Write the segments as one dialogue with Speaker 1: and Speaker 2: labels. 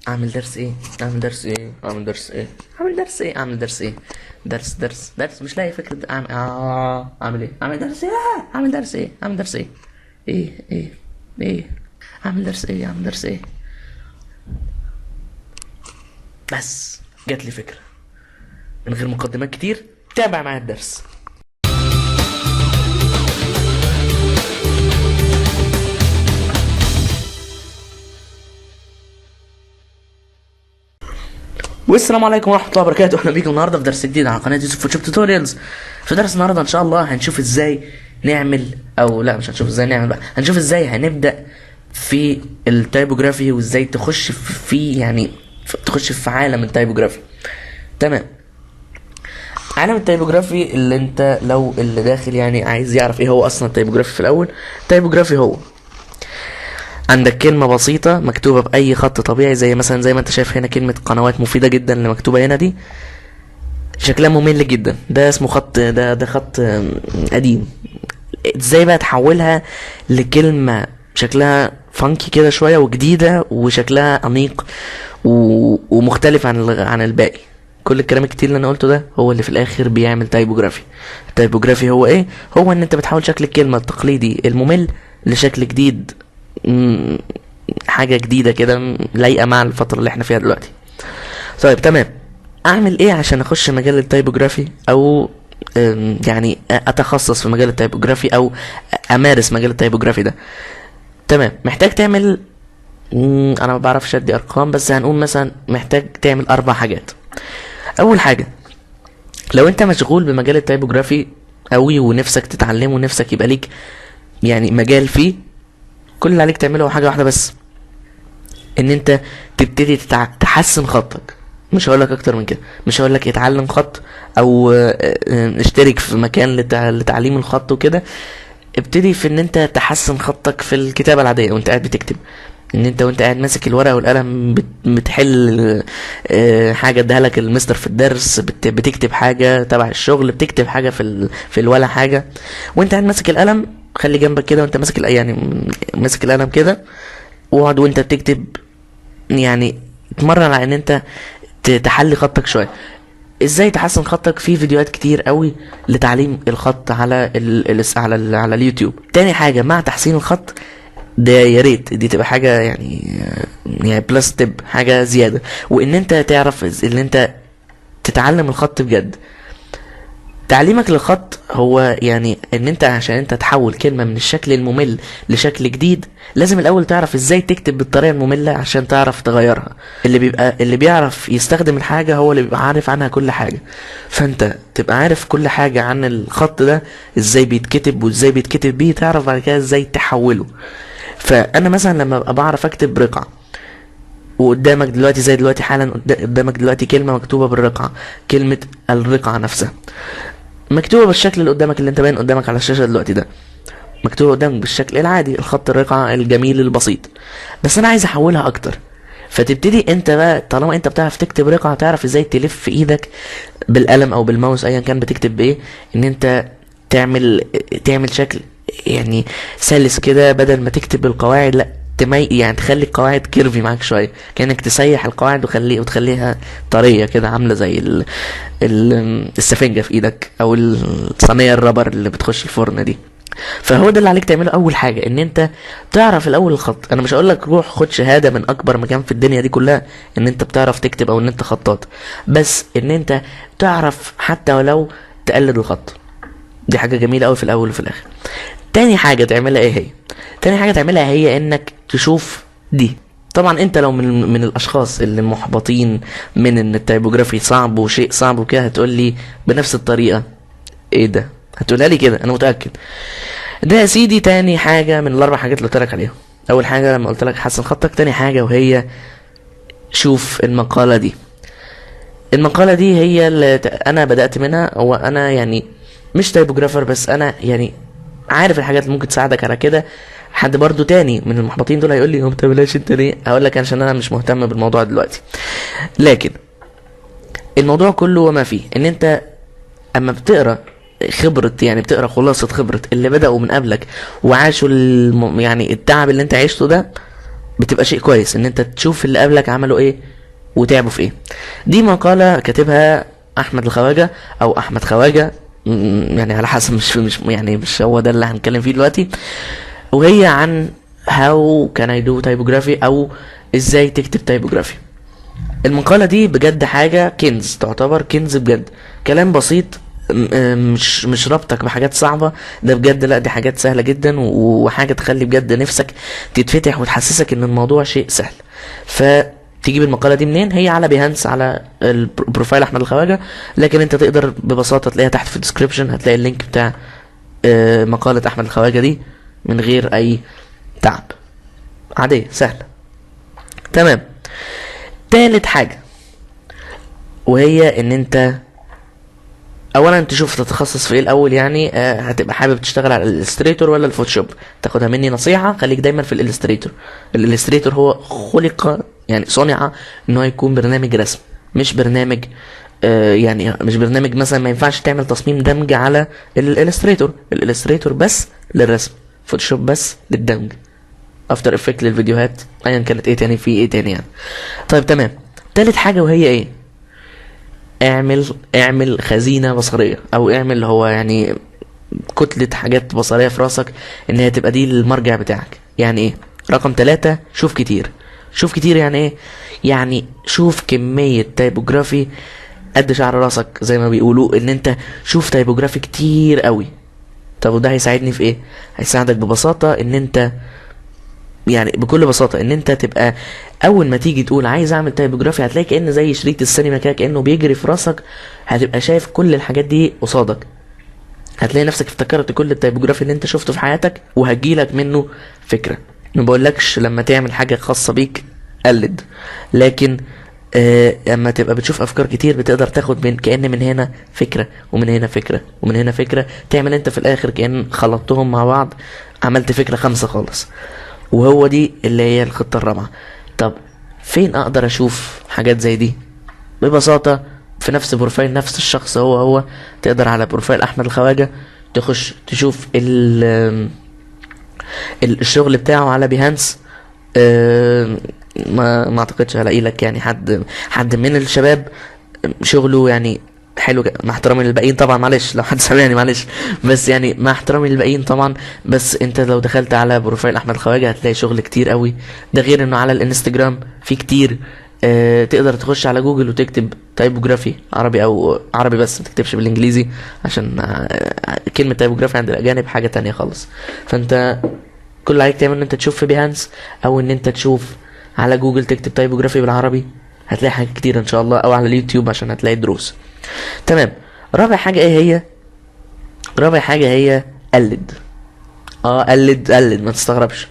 Speaker 1: اعمل درس ايه؟ اعمل درس ايه؟ اعمل درس ايه؟ اعمل درس ايه؟ اعمل درس ايه؟ درس مش لاقي فكرة. اعمل ايه؟ اعمل درس ايه؟ اعمل درس ايه؟ اعمل درس ايه؟ ايه؟ اعمل درس ايه؟ اعمل درس ايه؟ بس جات لي فكرة من غير مقدمات كتير. تابع معايا الدرس. والسلام عليكم ورحمه الله وبركاته. اهلا بيكم النهارده في درس جديد على قناه يوسف فوتوشوب توتوريالز. في درس النهارده ان شاء الله هنشوف ازاي نعمل، او لا مش هنشوف ازاي نعمل بقى، هنشوف ازاي هنبدا في التايبوجرافي وازاي تخش في يعني تخش في عالم التايبوجرافي. تمام. عالم التايبوجرافي اللي انت لو اللي داخل يعني عايز يعرف ايه هو اصلا التايبوجرافي في الاول. التايبوجرافي هو عندك كلمة بسيطة مكتوبة بأي خط طبيعي، زي مثلا زي ما انت شايف هنا كلمة قنوات مفيدة جدا اللي مكتوبة هنا دي، شكلها ممل جدا. ده اسمه خط، ده خط قديم. ازاي بقى تحولها لكلمة شكلها فانكي كده شوية وجديدة وشكلها أنيق ومختلف عن الباقي. كل الكلام الكتير اللي انا قلته ده هو اللي في الاخر بيعمل تايبوجرافي. التايبوجرافي هو ايه؟ هو ان انت بتحول شكل الكلمة التقليدي الممل لشكل جديد، حاجة جديدة كده لايقة مع الفترة اللي احنا فيها دلوقتي. طيب تمام. اعمل ايه عشان اخش مجال التايبوجرافي، او يعني اتخصص في مجال التايبوجرافي او امارس مجال التايبوجرافي ده؟ تمام. محتاج تعمل انا ما بعرفش ادي ارقام، بس هنقول مثلا محتاج تعمل 4 حاجات. اول حاجة، لو انت مشغول بمجال التايبوجرافي قوي ونفسك تتعلمه ونفسك يبقى ليك يعني مجال فيه، كل اللي عليك تعمله هو حاجة واحدة بس، ان انت تبتدي تحسن خطك. مش هقولك اكتر من كده، مش هقولك اتعلم خط او اشترك في مكان لتعليم الخط وكده. ابتدي في ان انت تحسن خطك في الكتابة العادية وانت قاعد بتكتب. ان انت وانت قاعد ماسك الورقة والقلم بتحل حاجة اداها لك المستر في الدرس، بتكتب حاجة تبع الشغل، بتكتب حاجة في الولا حاجة، وانت قاعد ماسك القلم. خلي جنبك كده وانت ماسك يعني ماسك القلم كده، واقعد وانت بتكتب يعني اتمرن على ان انت تحلي خطك شويه. ازاي تحسن خطك؟ في فيديوهات كتير قوي لتعليم الخط على على اليوتيوب. تاني حاجه مع تحسين الخط ده، يا ريت دي تبقى حاجه يعني بلس تب، حاجه زياده، وان انت تعرف ان انت تتعلم الخط بجد. تعليمك للخط هو يعني ان انت عشان انت تحول كلمة من الشكل الممل لشكل جديد، لازم الاول تعرف ازاي تكتب بالطريقة المملة عشان تعرف تغيرها. اللي بيعرف يستخدم الحاجة هو اللي بيبقى عارف عنها كل حاجة. فانت تبقى عارف كل حاجة عن الخط ده، ازاي بيتكتب وازاي بيتكتب بيه، تعرف بعد كده ازاي تحوله. فانا مثلا لما ابقى بعرف اكتب رقعة، وقدامك دلوقتي زي دلوقتي حالا قدامك دلوقتي كلمة مكتوبة بالرقعة، كلمة الرقعة نفسها مكتوبة بالشكل اللي قدامك، اللي انت باين قدامك على الشاشة دلوقتي ده، مكتوبة قدامك بالشكل العادي، الخط الرقعة الجميل البسيط. بس انا عايز احولها اكتر. فتبتدي انت بقى، طالما انت بتعرف تكتب رقعة، تعرف ازاي تلف في ايدك بالقلم او بالماوس ايا كان بتكتب بايه، ان انت تعمل شكل يعني سلس كده، بدل ما تكتب بالقواعد لا يعني تخلي القواعد كيرفي معاك شويه، كانك تسيح القواعد وتخليها طريه كده، عامله زي السفنجه في ايدك، او الصينيه الرابر اللي بتخش الفرن دي. فهو ده اللي عليك تعمله اول حاجه، ان انت تعرف الاول الخط. انا مش هقول لك روح خد شهاده من اكبر مكان في الدنيا دي كلها ان انت بتعرف تكتب او ان انت خطاط، بس ان انت تعرف حتى ولو تقلد الخط. دي حاجه جميله قوي في الاول وفي الاخر. تاني حاجه تعملها ايه هي؟ تاني حاجه تعملها هي انك تشوف دي. طبعا انت لو من الاشخاص اللي محبطين من ان التايبوجرافي صعب وشيء صعب وكده، هتقول لي بنفس الطريقه ايه ده، هتقولها لي كده انا متاكد. ده يا سيدي تاني حاجه من ال4 حاجات اللي قلت لك عليهم. اول حاجه لما قلت لك حسن خطك، تاني حاجه وهي شوف المقاله دي. المقاله دي هي اللي انا بدات منها. هو انا يعني مش تايبوجرافر، بس انا يعني عارف الحاجات اللي ممكن تساعدك على كده. حد برضو تاني من المحبطين دول هيقول لي هو بتعملهاش انت ليه؟ هقول لك عشان انا مش مهتم بالموضوع دلوقتي. لكن الموضوع كله وما فيه ان انت اما بتقرا خبرة، يعني بتقرا خلاصة خبرة اللي بدأوا من قبلك وعاشوا يعني التعب اللي انت عشته ده، بتبقى شيء كويس ان انت تشوف اللي قبلك عملوا ايه وتعبوا في ايه. دي مقالة كاتبها احمد الخواجة او احمد خواجة، يعني على حسب، مش يعني مش هو ده اللي هنتكلم فيه دلوقتي. وهي عن how can I do typography او ازاي تكتب تايبوجرافي. المقالة دي بجد حاجة كنز، تعتبر كنز بجد. كلام بسيط، مش رابطك بحاجات صعبة، ده بجد لا، دي حاجات سهلة جدا وحاجة تخلي بجد نفسك تتفتح وتحسسك ان الموضوع شيء سهل. فتجيب المقالة دي منين؟ هي على بيهانس، على البروفايل احمد الخواجة، لكن انت تقدر ببساطة تلاقيها تحت في الديسكريبشن، هتلاقي اللينك بتاع مقالة احمد الخواجة دي من غير اي تعب، عادية سهلة. تمام. تالت حاجة وهي ان انت اولا تشوف تتخصص في ايه الاول. يعني هتبقى حابب تشتغل على الالستريتور ولا الفوتوشوب؟ تاخدها مني نصيحة، خليك دايما في الالستريتور. الالستريتور هو خلق، يعني صنع ان هو يكون برنامج رسم، مش برنامج يعني مش برنامج مثلا ما ينفعش تعمل تصميم دمج على الالستريتور. الالستريتور بس للرسم، فوتوشوب بس للدمج، افتر افكت للفيديوهات، ايا كانت ايه تاني في ايه تاني يعني. طيب تمام. تالت حاجة وهي ايه؟ اعمل خزينة بصرية، او اعمل اللي هو يعني كتلة حاجات بصرية في راسك ان هي تبقى دي المرجع بتاعك. يعني ايه؟ رقم 3، شوف كتير. شوف كتير يعني ايه؟ يعني شوف كمية تايبوجرافي قد شعر راسك زي ما بيقولوا، ان انت شوف تايبوجرافي كتير قوي. طب وده هيساعدني في ايه؟ هيساعدك ببساطة ان انت، يعني بكل بساطة ان انت تبقى اول ما تيجي تقول عايز اعمل تايبوجرافي، هتلاقي كأن زي شريط السينما كده، كأنه بيجري في راسك، هتبقى شايف كل الحاجات دي قصادك. هتلاقي نفسك افتكرت كل التايبوجرافي اللي انت شفته في حياتك، وهتجيلك منه فكرة. ما بقولكش لما تعمل حاجة خاصة بيك قلد، لكن اما تبقى بتشوف افكار كتير بتقدر تاخد كأن من هنا فكرة ومن هنا فكرة ومن هنا فكرة، تعمل انت في الاخر كأن خلطتهم مع بعض، عملت فكرة 5 خالص. وهو دي اللي هي الخطة الرابعة. طب فين اقدر اشوف حاجات زي دي؟ ببساطة في نفس بروفايل نفس الشخص، هو تقدر على بروفايل احمد الخواجة تخش تشوف الشغل بتاعه على بيهانس. ما اعتقدش هلاقي لك يعني حد من الشباب شغله يعني حلو، مع احترامي للباقيين طبعا، معلش لو حد سامعني معلش، بس يعني مع احترامي للباقيين طبعا. بس انت لو دخلت على بروفايل احمد الخواجة هتلاقي شغل كتير قوي. ده غير انه على الانستجرام في كتير. تقدر تخش على جوجل وتكتب تايبوجرافي عربي، او عربي بس ما تكتبش بالانجليزي، عشان كلمة تايبوجرافي عند الاجانب حاجة تانية خالص. فانت كل اللي عليك تعمل ان انت تشوف في بيهانس، او ان انت تشوف على جوجل تكتب تايبوجرافي بالعربي، هتلاقي حاجات كتير ان شاء الله، او على اليوتيوب عشان هتلاقي دروس. تمام. رابع حاجة ايه هي؟ رابع حاجة هي قلد. قلد ما تستغربش،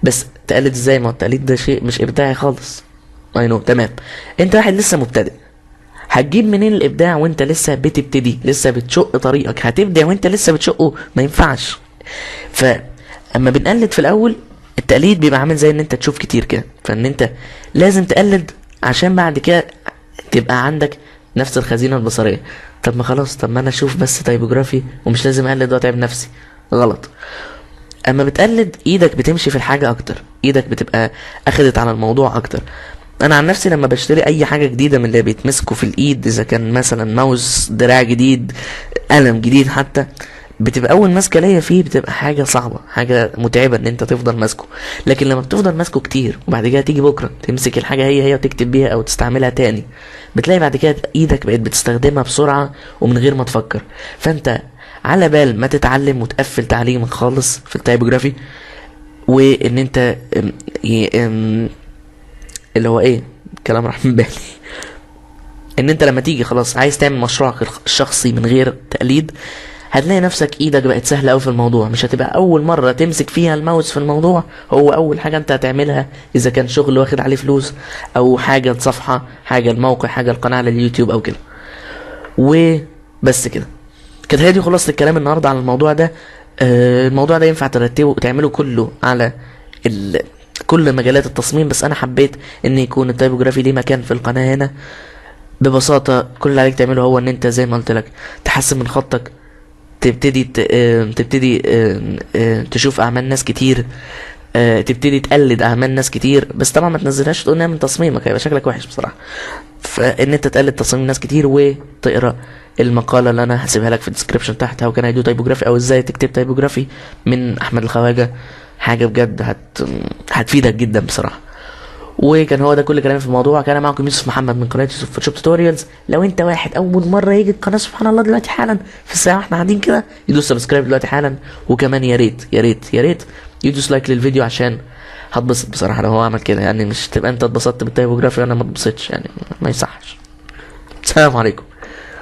Speaker 1: بس تقلد ازاي؟ ما التقليد ده شيء مش ابداعي خالص. تمام. انت واحد لسه مبتدئ، هتجيب منين الابداع وانت لسه بتبتدي، لسه بتشق طريقك؟ هتبدع وانت لسه بتشقه؟ ما ينفعش. فاما بنقلد في الاول، التقليد بيبقى عامل زي ان انت تشوف كتير كده، فان انت لازم تقلد عشان بعد كده تبقى عندك نفس الخزينة البصرية. طب ما خلاص، طب ما انا اشوف بس تايبوجرافي ومش لازم اقلد واتعب نفسي. غلط. اما بتقلد ايدك بتمشي في الحاجة اكتر، ايدك بتبقى اخدت على الموضوع اكتر. انا عن نفسي لما بشتري اي حاجة جديدة من اللي بيتمسكوا في الايد، اذا كان مثلا ماوس، دراع جديد، قلم جديد حتى، بتبقى اول ماسكه ليا فيه بتبقى حاجه صعبه، حاجه متعبه ان انت تفضل ماسكه. لكن لما بتفضل ماسكه كتير وبعد كده تيجي بكره تمسك الحاجه هي وتكتب بيها او تستعملها تاني، بتلاقي بعد كده ايدك بقت بتستخدمها بسرعه ومن غير ما تفكر. فانت على بال ما تتعلم وتقفل تعليمك خالص في التايبوجرافي، وان انت اللي هو ايه، كلام راح من بالي، ان انت لما تيجي خلاص عايز تعمل مشروعك الشخصي من غير تقليد، هتلاقي نفسك ايدك بقت سهلة اوي في الموضوع. مش هتبقى اول مرة تمسك فيها الماوس في الموضوع هو اول حاجة انت هتعملها، اذا كان شغل واخد عليه فلوس، او حاجة صفحة، حاجة الموقع، حاجة القناة على اليوتيوب او كده. وبس كده. كانت هي دي خلاصة الكلام النهاردة على الموضوع ده. الموضوع ده ينفع ترتبه وتعمله كله على كل مجالات التصميم، بس انا حبيت ان يكون التايبوجرافي ليه مكان في القناة هنا. ببساطة كل اللي عليك تعمله هو ان انت زي ما قلت لك تحسن من خطك، تبتدي تشوف اعمال ناس كتير، تبتدي تقلد اعمال ناس كتير، بس طبعا ما تنزلهاش تقول انها من تصميمك، هيبقى شكلك وحش بصراحه. فان انت تقلد تصاميم ناس كتير وتقرا المقاله اللي انا هسيبها لك في الديسكربشن تحت، او كان هيدو تايبوجرافي او ازاي تكتب تايبوجرافي من احمد الخواجه، حاجه بجد هتفيدك جدا بصراحه. وكان هو ده كل كلامي في الموضوع. كان معكم يوسف محمد من قناه يوسف فوتوشوب توتوريالز. لو انت واحد اول مره يجي القناه سبحان الله دلوقتي حالا في الساعه واحنا قاعدين كده، يدوس سبسكرايب دلوقتي حالا، وكمان يا ريت يا ريت يا ريت يدوس لايك للفيديو، عشان هتبسط بصراحه لو هو عمل كده. يعني مش تبقى انت اتبسطت بالتايبوجرافي وانا ما اتبسطتش، يعني ما يصحش. السلام عليكم.